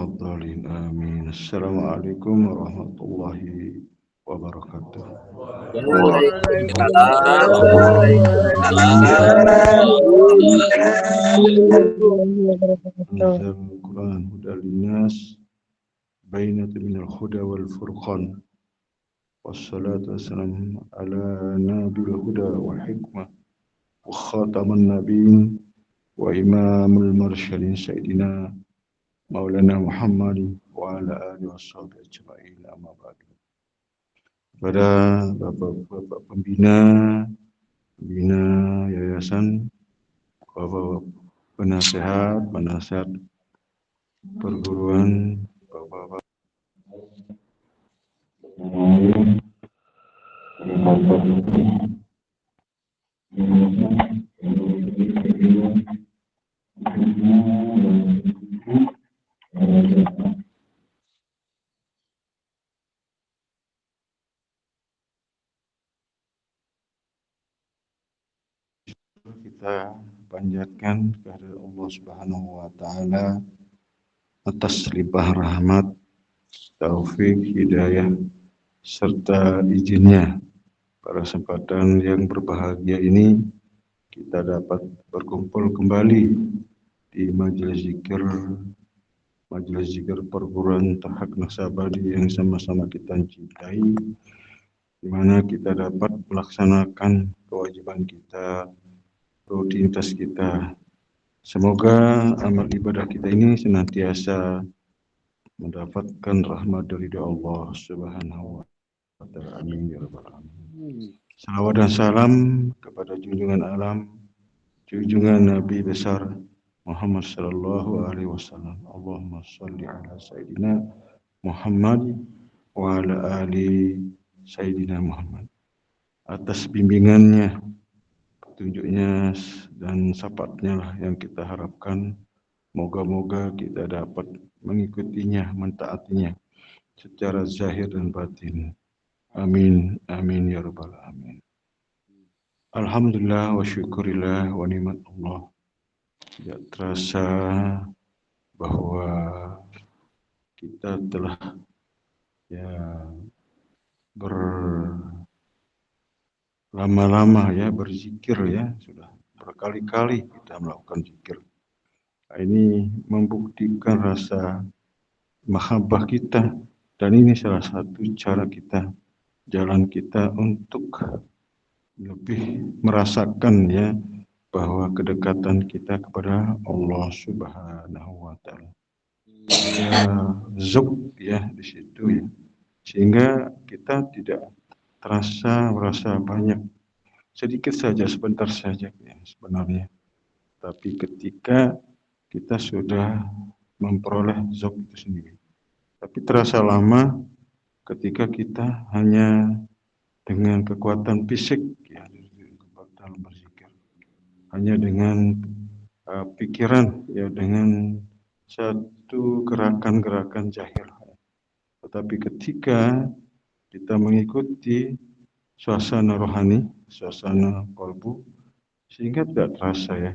waladhdallin. Amin. Assalamualaikum warahmatullahi wabarakatuh. Waalaikumsalam warahmatullahi wabarakatuh. Anzalul Quran hudal linnas bainatan minal huda wal furqan. Wassalatu wassalamu ala nabil huda wal hikmah wa khataman nabiyyin wa imamul mursalin sayyidina Maulana Muhammad wa ala alihi washabihi ajma'in, amma ba'du. Kepada bapak-bapak pembina yayasan, bapak penasihat perguruan, bapak-bapak kita panjatkan kepada Allah Subhanahu wa taala atas limpah rahmat, taufik, hidayah serta izinnya. Pada kesempatan yang berbahagia ini kita dapat berkumpul kembali di majelis zikir perguruan Tahak Naksabadi yang sama-sama kita cintai, di mana kita dapat melaksanakan kewajiban kita, rutinitas kita. Semoga amal ibadah kita ini senantiasa mendapatkan rahmat dari Allah Subhanahu wa taala. Amin ya rabbal alamin. Salawat dan salam kepada junjungan alam, junjungan Nabi besar Muhammad sallallahu alaihi wasallam. Allahumma shalli ala sayidina Muhammad wa ala ali sayidina Muhammad. Atas bimbingannya, petunjuknya dan syafaatnya lah yang kita harapkan. Moga-moga kita dapat mengikutinya, mentaatinya secara zahir dan batin. Amin, amin ya rabbal alamin. Alhamdulillah wa syukurillah wa nikmat Allah. Tidak terasa bahwa kita telah berlama-lama berzikir sudah berkali-kali kita melakukan zikir. Ini membuktikan rasa mahabbah kita, dan ini salah satu cara kita, jalan kita untuk lebih merasakan bahwa kedekatan kita kepada Allah Subhanahu wa taala. Zuk di situ sehingga kita tidak merasa banyak, sedikit saja, sebentar saja sebenarnya. Tapi ketika kita sudah memperoleh zuk itu sendiri, tapi terasa lama ketika kita hanya dengan kekuatan fisik dalam berzikir, hanya dengan pikiran dengan satu gerakan-gerakan zahir. Tetapi ketika kita mengikuti suasana rohani, suasana kalbu, sehingga tidak terasa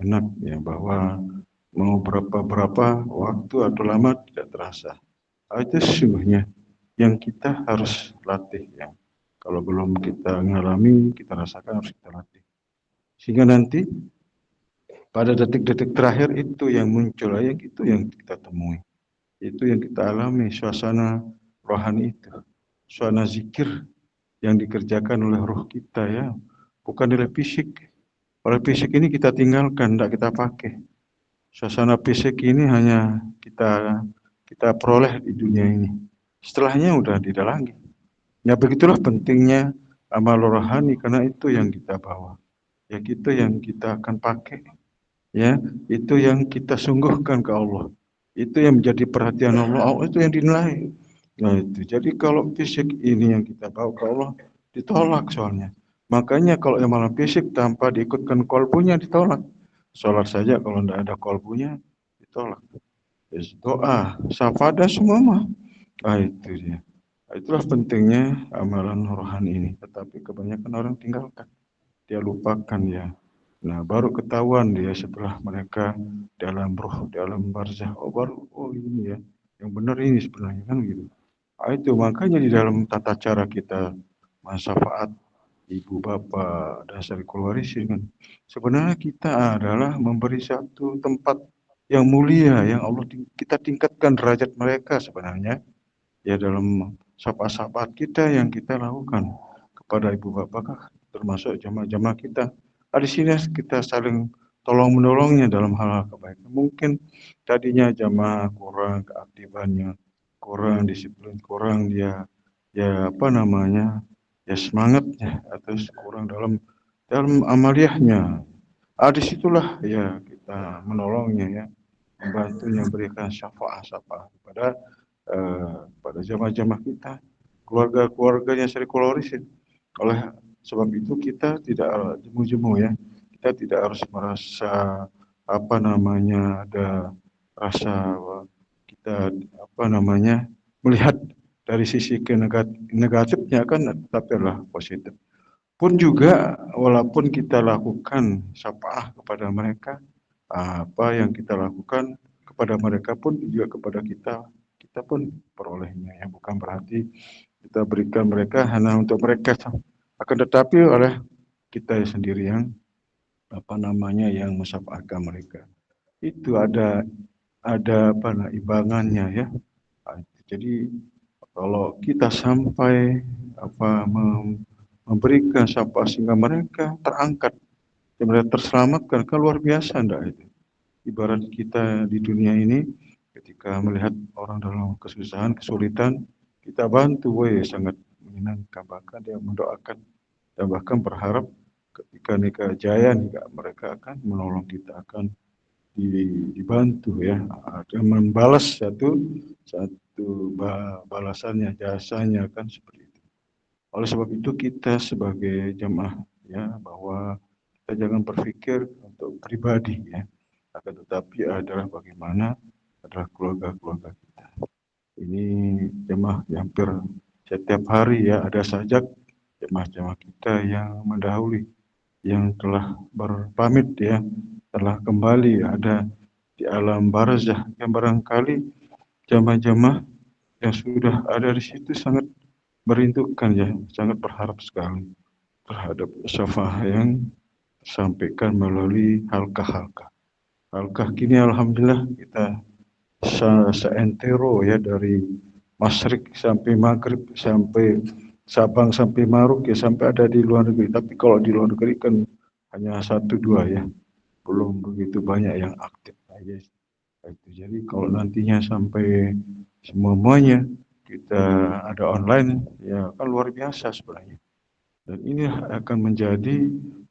enak bahwa mau berapa waktu atau lama tidak terasa. Itu sesungguhnya yang kita harus latih Kalau belum kita mengalami, kita rasakan, harus kita latih. Sehingga nanti pada detik-detik terakhir itu yang muncul, itu yang kita temui. Itu yang kita alami, suasana rohani itu. Suasana zikir yang dikerjakan oleh roh kita bukan oleh fisik. Oleh fisik ini kita tinggalkan, tidak kita pakai. Suasana fisik ini hanya kita peroleh di dunia ini. Setelahnya udah tidak lagi. Begitulah pentingnya amal rohani, karena itu yang kita bawa. Itu yang kita akan pakai. Itu yang kita sungguhkan ke Allah. Itu yang menjadi perhatian Allah, itu yang dinilai. Itu. Jadi kalau fisik ini yang kita bawa ke Allah, ditolak soalnya. Makanya kalau amalan fisik tanpa diikutkan kolbunya, ditolak. Sholat saja kalau tidak ada kolbunya, ditolak. Doa, syafadah semua itu dia. Itulah pentingnya amalan rohani ini. Tetapi kebanyakan orang tinggalkan. Dia lupakan Nah, baru ketahuan dia setelah mereka dalam roh, dalam barzah. Oh, baru, oh ini ya, yang benar ini sebenarnya kan gitu. Itu makanya di dalam tata cara kita manfaat ibu bapak dan saling warisin kan. Sebenarnya kita adalah memberi satu tempat yang mulia yang Allah kita tingkatkan derajat mereka sebenarnya ya dalam syafaat-syafaat kita yang kita lakukan kepada ibu bapak termasuk jamaah-jamaah kita. Di sini kita saling tolong menolongnya dalam hal-hal kebaikan. Mungkin tadinya jamaah kurang keaktifannya, kurang disiplin, kurang dia ya apa namanya ya semangatnya atau kurang dalam amaliyahnya. Disitulah ya kita menolongnya ya, membantunya memberikan syafaat-syafaat pada jamaah-jamaah kita, keluarga-keluarganya sekularis. Oleh sebab itu kita tidak jemu-jemu ya, kita tidak harus merasa apa namanya ada rasa kita apa namanya melihat dari sisi negatifnya kan, tapi adalah positif. Pun juga walaupun kita lakukan syafaat kepada mereka, apa yang kita lakukan kepada mereka pun juga kepada kita pun perolehnya ya, bukan berarti kita berikan mereka hanya untuk mereka, akan tetapi oleh kita sendiri yang apa namanya yang mensyafaatkan mereka. Itu ada apa imbangannya ya. Jadi kalau kita sampai apa memberikan syafaat sehingga mereka terangkat, mereka terselamatkan, kan luar biasa enggak itu. Ibarat kita di dunia ini ketika melihat orang dalam kesusahan, kesulitan, kita bantu, weh sangat menyenangkan. Bahkan dia mendoakan dan bahkan berharap ketika nikah jaya nikah mereka akan menolong kita, akan dibantu ya, ada membalas satu balasannya, jasanya kan seperti itu. Oleh sebab itu kita sebagai jemaah ya bahwa kita jangan berpikir untuk pribadi ya, akan tetapi adalah bagaimana adalah keluarga-keluarga kita. Ini jemaah hampir setiap hari ya ada sajak jemaah-jemaah kita yang mendahului, yang telah berpamit ya, telah kembali ada di alam barzah yang barangkali jamaah-jamaah yang sudah ada di situ sangat merindukan ya, sangat berharap sekali terhadap syafaat yang disampaikan melalui halkah-halkah. Halkah kini alhamdulillah kita seentero ya dari Masyrik sampai Maghrib sampai Sabang sampai Maruk ya sampai ada di luar negeri. Tapi kalau di luar negeri kan hanya satu dua ya, belum begitu banyak yang aktif aja. Itu. Jadi kalau nantinya sampai semuanya kita ada online ya kan luar biasa sebenarnya. Dan ini akan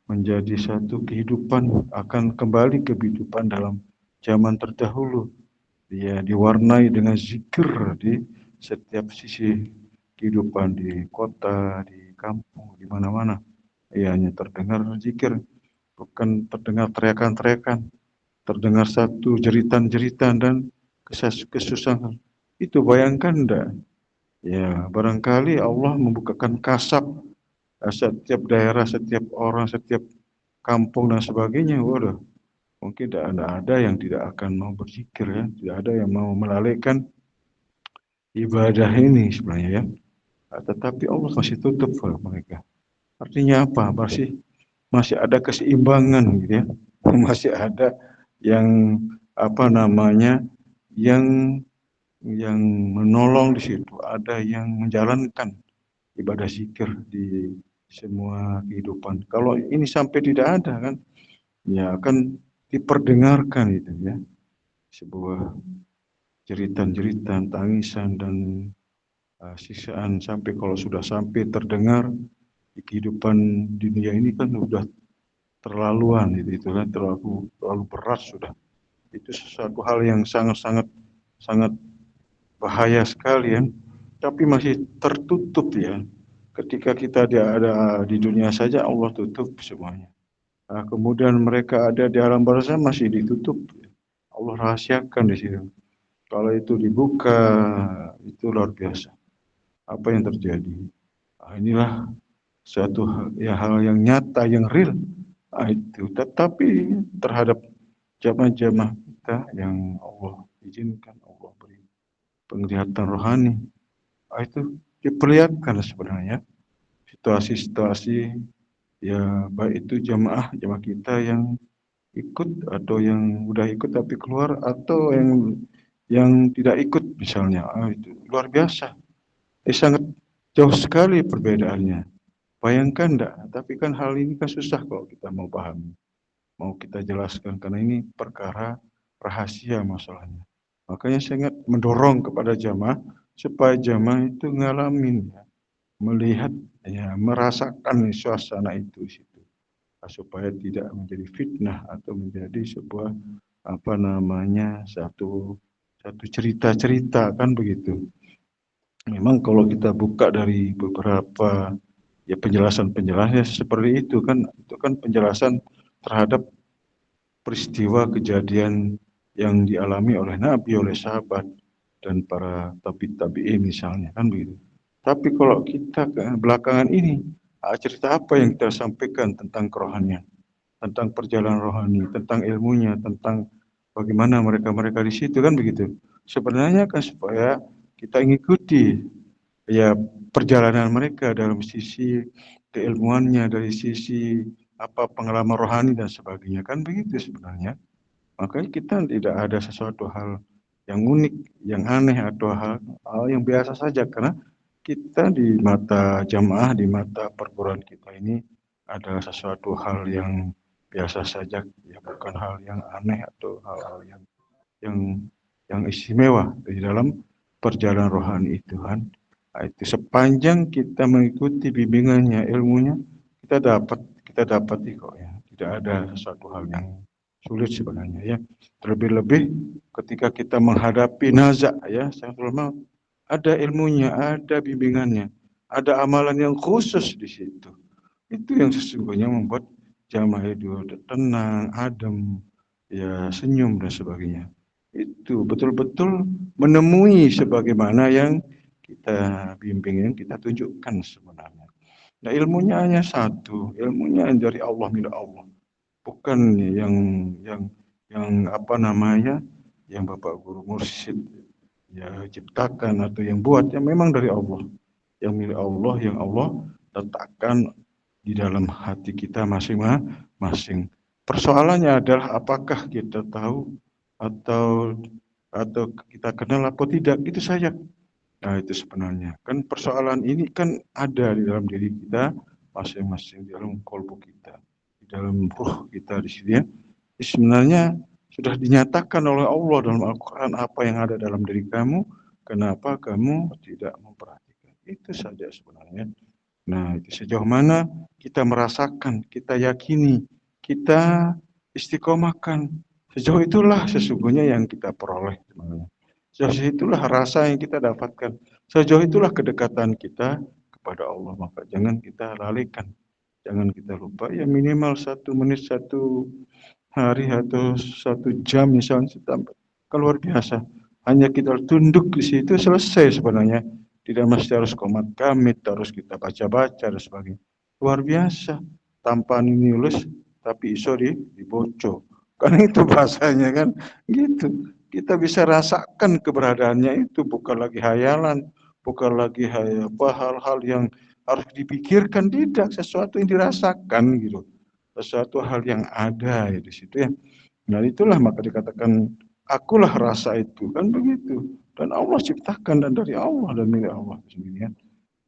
menjadi satu kehidupan, akan kembali ke kehidupan dalam zaman terdahulu. Dia diwarnai dengan zikir di setiap sisi kehidupan di kota, di kampung, di mana-mana. Ya, hanya terdengar zikir, bukan terdengar teriakan-teriakan, terdengar satu jeritan-jeritan dan kesusahan. Itu bayangkan enggak? Ya, barangkali Allah membukakan kasab setiap daerah, setiap orang, setiap kampung dan sebagainya. Waduh, mungkin tidak ada yang tidak akan mau berzikir ya, tidak ada yang mau melalaikan ibadah ini sebenarnya ya. Tetapi Allah masih tutup mereka. Artinya apa? Masih ada keseimbangan gitu ya. Masih ada yang apa namanya yang yang menolong di situ, ada yang menjalankan ibadah zikir di semua kehidupan. Kalau ini sampai tidak ada kan, ya akan diperdengarkan itu ya, sebuah jeritan-jeritan, tangisan dan siksaan sampai kalau sudah sampai terdengar di kehidupan dunia ini kan sudah terlaluan itu kan terlalu berat sudah. Itu sesuatu hal yang sangat-sangat sangat bahaya sekali ya. Tapi masih tertutup ya. Ketika kita ada di dunia saja Allah tutup semuanya. Kemudian mereka ada di alam barzah masih ditutup. Allah rahasiakan di situ. Kalau itu dibuka itu luar biasa. Apa yang terjadi? Inilah suatu ya hal yang nyata, yang real. Itu. Tetapi terhadap jamaah-jamaah kita yang Allah izinkan, Allah beri penglihatan rohani, itu diperlihatkan sebenarnya situasi-situasi ya, baik itu jamaah kita yang ikut atau yang udah ikut tapi keluar, atau yang tidak ikut misalnya. Itu luar biasa. Sangat jauh sekali perbedaannya. Bayangkan enggak? Tapi kan hal ini kan susah kalau kita mau pahami, mau kita jelaskan, karena ini perkara rahasia masalahnya. Makanya saya ingat mendorong kepada jamaah supaya jamaah itu ngalamin, ya, melihat, ya, merasakan suasana itu di situ, supaya tidak menjadi fitnah atau menjadi sebuah apa namanya satu satu cerita-cerita, kan begitu. Memang kalau kita buka dari beberapa ya penjelasan-penjelasannya seperti itu kan penjelasan terhadap peristiwa kejadian yang dialami oleh Nabi, oleh sahabat dan para tabi'in misalnya, kan begitu. Tapi kalau kita ke belakangan ini, cerita apa yang kita sampaikan tentang kerohanian, tentang perjalanan rohani, tentang ilmunya, tentang bagaimana mereka-mereka di situ, kan begitu. Sebenarnya kan supaya kita mengikuti ya perjalanan mereka dalam sisi keilmuannya, dari sisi apa pengalaman rohani dan sebagainya, kan begitu sebenarnya. Makanya kita tidak ada sesuatu hal yang unik, yang aneh atau hal yang biasa saja, karena kita di mata jamaah, di mata perguruan kita ini adalah sesuatu hal yang biasa saja, ya bukan hal yang aneh atau hal-hal yang yang istimewa di dalam perjalanan rohani itu kan. Itu sepanjang kita mengikuti bimbingannya, ilmunya, kita dapat kok, ya. Tidak ada sesuatu hal yang sulit sebenarnya, ya. Terlebih-lebih ketika kita menghadapi nazak, ya, sakaratul maut, ada ilmunya, ada bimbingannya, ada amalan yang khusus di situ. Itu yang sesungguhnya membuat jamaah itu tenang, adem, ya, senyum dan sebagainya. Itu betul-betul menemui sebagaimana yang kita bimbing, yang kita tunjukkan sebenarnya. Nah, ilmunya hanya satu, ilmunya dari Allah, milik Allah. Bukan yang yang apa namanya, yang Bapak Guru Mursyid ya ciptakan atau yang buat, yang memang dari Allah, yang milik Allah, yang Allah letakkan di dalam hati kita masing-masing. Persoalannya adalah apakah kita tahu atau atau kita kenal atau tidak, itu saja. Nah, itu sebenarnya. Kan persoalan ini kan ada di dalam diri kita masing-masing, di dalam kolbu kita, di dalam ruh kita di sini, ya. Sebenarnya sudah dinyatakan oleh Allah dalam Al-Quran apa yang ada dalam diri kamu, kenapa kamu tidak memperhatikan. Itu saja sebenarnya. Nah, itu sejauh mana kita merasakan, kita yakini, kita istiqomahkan. Sejauh itulah sesungguhnya yang kita peroleh sebenarnya. Sejauh itulah rasa yang kita dapatkan. Sejauh itulah kedekatan kita kepada Allah. Maka jangan kita lalaikan. Jangan kita lupa, ya minimal 1 menit, 1 hari atau 1 jam misalnya, kan luar biasa. Hanya kita tunduk di situ selesai sebenarnya. Tidak mesti harus komat kamit, harus kita baca-baca dan sebagainya. Luar biasa. Tanpa nulis tapi iso diboco. Karena itu bahasanya kan gitu. Kita bisa rasakan keberadaannya itu, bukan lagi hayalan, bukan lagi hal-hal yang harus dipikirkan, tidak, sesuatu yang dirasakan gitu. Sesuatu hal yang ada ya di situ, ya. Nah, itulah maka dikatakan akulah rasa itu, kan begitu. Dan Allah ciptakan dan dari Allah dan milik Allah sendiri, ya.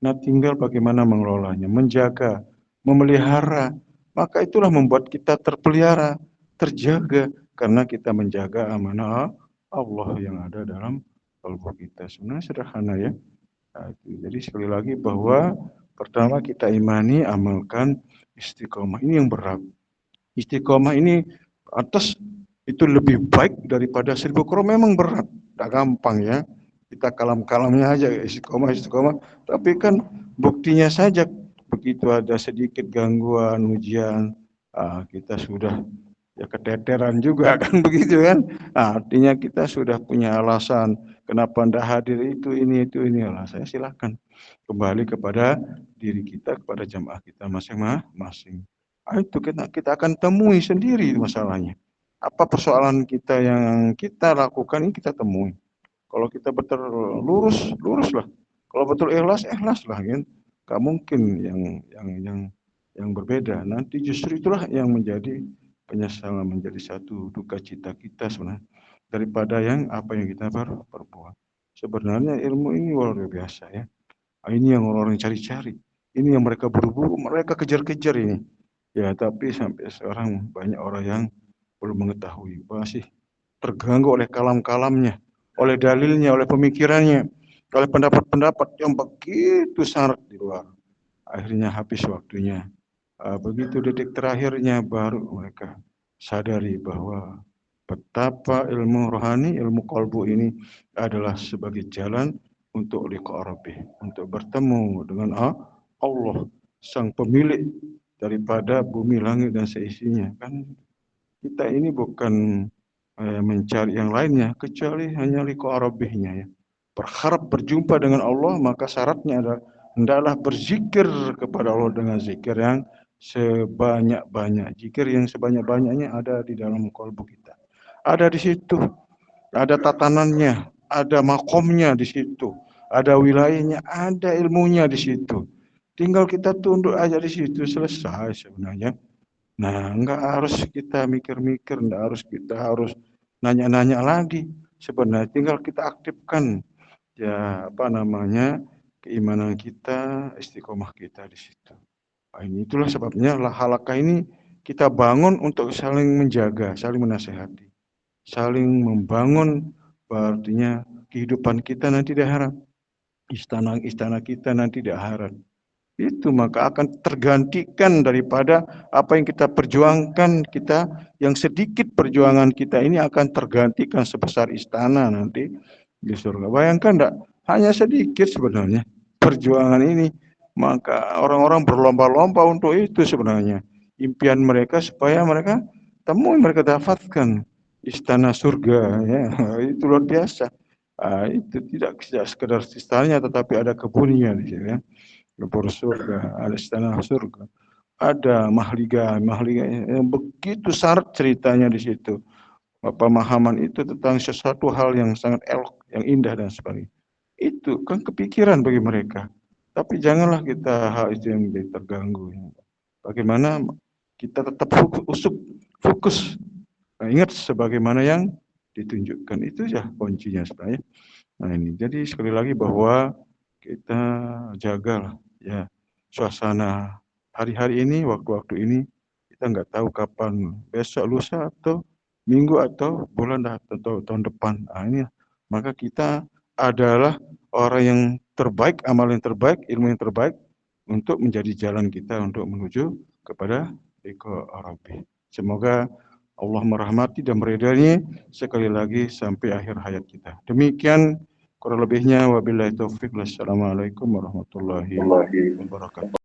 Nah, tinggal bagaimana mengelolanya, menjaga, memelihara. Maka itulah membuat kita terpelihara, terjaga, karena kita menjaga amanah Allah yang ada dalam kalbu kita. Sebenarnya sederhana, ya. Nah, itu. Jadi sekali lagi bahwa pertama kita imani, amalkan, istiqomah ini yang berat. Istiqomah ini atas itu lebih baik daripada 1000 memang berat, tidak gampang, ya. Kita kalam-kalamnya aja istiqomah. Tapi kan buktinya saja begitu ada sedikit gangguan ujian, kita sudah ya keteteran juga kan begitu kan. Nah, artinya kita sudah punya alasan kenapa tidak hadir, itu ini. Saya silakan kembali kepada diri kita, kepada jamaah kita masing-masing. Itu kita akan temui sendiri masalahnya. Apa persoalan kita yang kita lakukan ini kita temui. Kalau kita betul lurus, luruslah. Kalau betul ikhlas, ikhlaslah kan. Gak mungkin yang berbeda. Nanti justru itulah yang menjadi penyesalan, menjadi satu duka cita kita sebenarnya daripada yang apa yang kita perbuat. Sebenarnya ilmu ini luar biasa ya. Ini yang orang-orang cari-cari. Ini yang mereka buru-buru, mereka kejar-kejar ini. Ya, tapi sampai sekarang banyak orang yang belum mengetahui, masih terganggu oleh kalam-kalamnya, oleh dalilnya, oleh pemikirannya, oleh pendapat-pendapat yang begitu syarat di luar. Akhirnya habis waktunya. Begitu detik terakhirnya baru mereka sadari bahwa betapa ilmu rohani, ilmu kolbu ini adalah sebagai jalan untuk liqa Rabbih, untuk bertemu dengan Allah, sang pemilik daripada bumi, langit dan seisinya. Kan kita ini bukan mencari yang lainnya kecuali hanya liqa Rabbihnya ya. Berharap berjumpa dengan Allah, maka syaratnya adalah hendaklah berzikir kepada Allah dengan zikir yang sebanyak-banyak. Zikir yang sebanyak-banyaknya ada di dalam kalbu kita. Ada di situ, ada tatanannya, ada makomnya di situ, ada wilayahnya, ada ilmunya di situ. Tinggal kita tunduk aja di situ, selesai sebenarnya. Nah, enggak harus kita mikir-mikir, enggak harus kita harus nanya-nanya lagi. Sebenarnya tinggal kita aktifkan ya apa namanya keimanan kita, istiqomah kita di situ. Nah, ini itulah sebabnya halakah ini kita bangun untuk saling menjaga, saling menasehati, saling membangun artinya kehidupan kita nanti di akhirat. Istana-istana kita nanti di akhirat. Itu maka akan tergantikan daripada apa yang kita perjuangkan, kita yang sedikit perjuangan kita ini akan tergantikan sebesar istana nanti di surga. Bayangkan enggak? Hanya sedikit sebenarnya perjuangan ini, maka orang-orang berlomba-lomba untuk itu sebenarnya. Impian mereka supaya mereka temui, mereka dapatkan istana surga ya. Itu luar biasa. Itu tidak sekedar istananya tetapi ada kebunnya di sini ya. Lebur surga, ada istana surga, ada mahliga yang begitu syarat ceritanya di situ. Pemahaman itu tentang sesuatu hal yang sangat elok, yang indah dan sebagainya. Itu kan kepikiran bagi mereka. Tapi janganlah kita hal itu yang terganggu. Bagaimana kita tetap fokus. Nah, ingat sebagaimana yang ditunjukkan itu ya kuncinya sebenarnya. Nah ini jadi sekali lagi bahwa kita jagalah ya suasana hari-hari ini, waktu-waktu ini kita nggak tahu kapan besok, lusa atau minggu atau bulan atau tahun depan. Nah, ini maka kita adalah orang yang terbaik, amal yang terbaik, ilmu yang terbaik untuk menjadi jalan kita untuk menuju kepada Eko Arabi. Semoga Allah merahmati dan meridai sekali lagi sampai akhir hayat kita. Demikian kurang lebihnya wabillahi taufik. Wassalamualaikum warahmatullahi wabarakatuh.